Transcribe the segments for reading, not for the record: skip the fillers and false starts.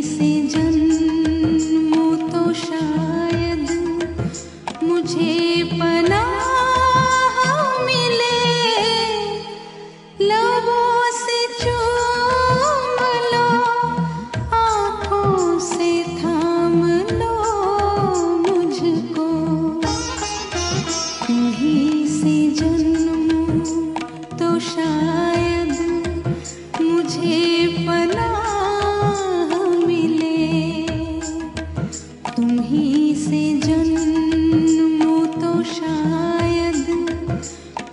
से जन्मूं तो शायद मुझे पनाह मिले, लबों से चूम लो, आँखों से थाम लो मुझको। तुम्हीं से जन्मूं तो शायद मुझे पनाह मिले, तुम्हीं से जन्मूं तो शायद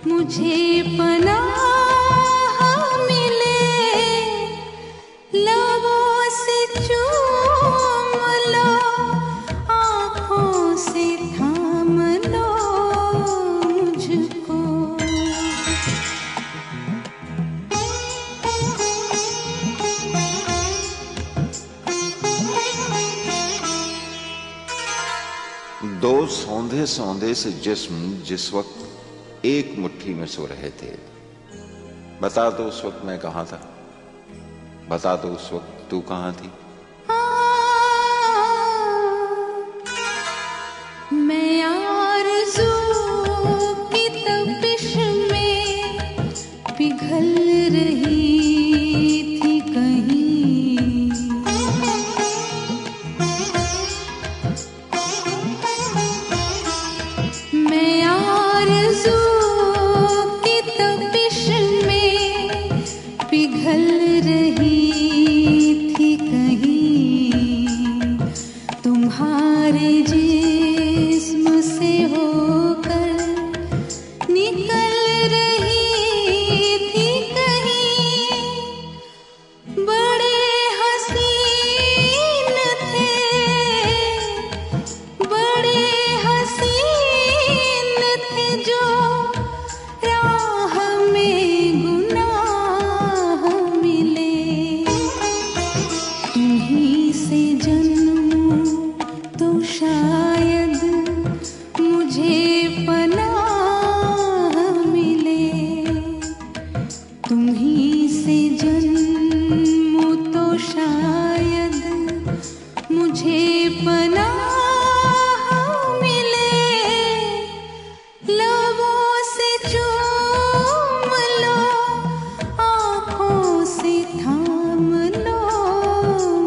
मुझे पनाह मिले, लबों से चूम लो, आँखों से थाम लो मुझको। दो सौंधे सौंधे से जिस्म जिस वक्त एक मुट्ठी में सो रहे थे, बता दो उस वक्त मैं कहाँ था, बता दो उस वक्त तू कहाँ थी। मैं आरज़ू की तपिश में पिघल रही थी कहीं, मैं आरज़ू की तपिश में पिघल रही थी कहीं, तुम्हारे जिस्म से होकर निकल रही थी कहीं। बड़े हसीन थे, बड़े हसीन थे जो राह में गुनाह मिले, तुम्हीं से जन्मूं तो शायद मुझे पनाह मिले, तुम्हीं से जन्मूं तो शायद मुझे पनाह मिले, लबों से चूम लो, आँखों से थाम लो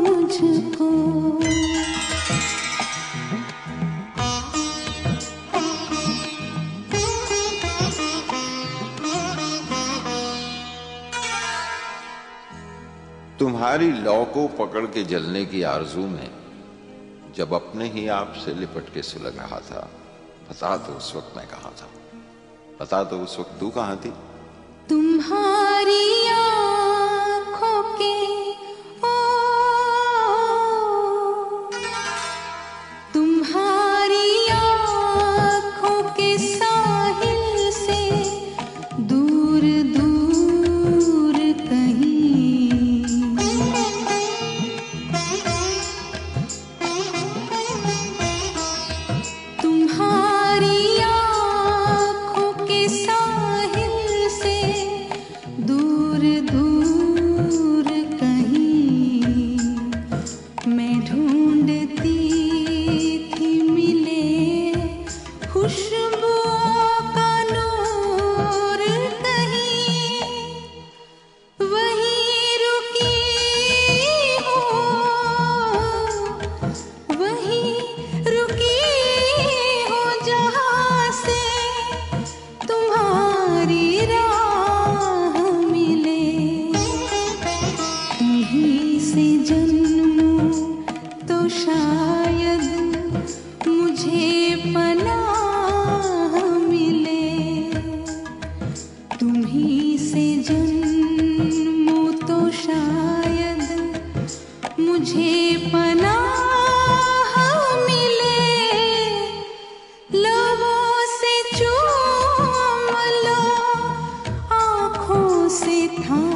मुझको। तुम्हारी लौ को पकड़ के जलने की आरजू में जब अपने ही आप से लिपट के सुलग रहा था, बता दो उस वक्त मैं कहाँ था, बता दो उस वक्त तू कहाँ थी। तुम्हारी आँखों के तुम्हारी आँखों के साहिल से दूर दूर कहीं, तुम्हारी आँखों के साहिल से दूर दूर कहीं, मैं ढूंढती थी मिले खुशबुओं का नूर कहीं, वहीं रुकी हूँ, वहीं रुकी हूँ जहाँ से तुम्हारी राह मिले, तुम्हीं से जन्मूं तो शायद मुझे पनाह मिले, तुम्हीं से जन्मूं तो शायद मुझे पनाह मिले, लबों से चूम लो, आँखों से थाम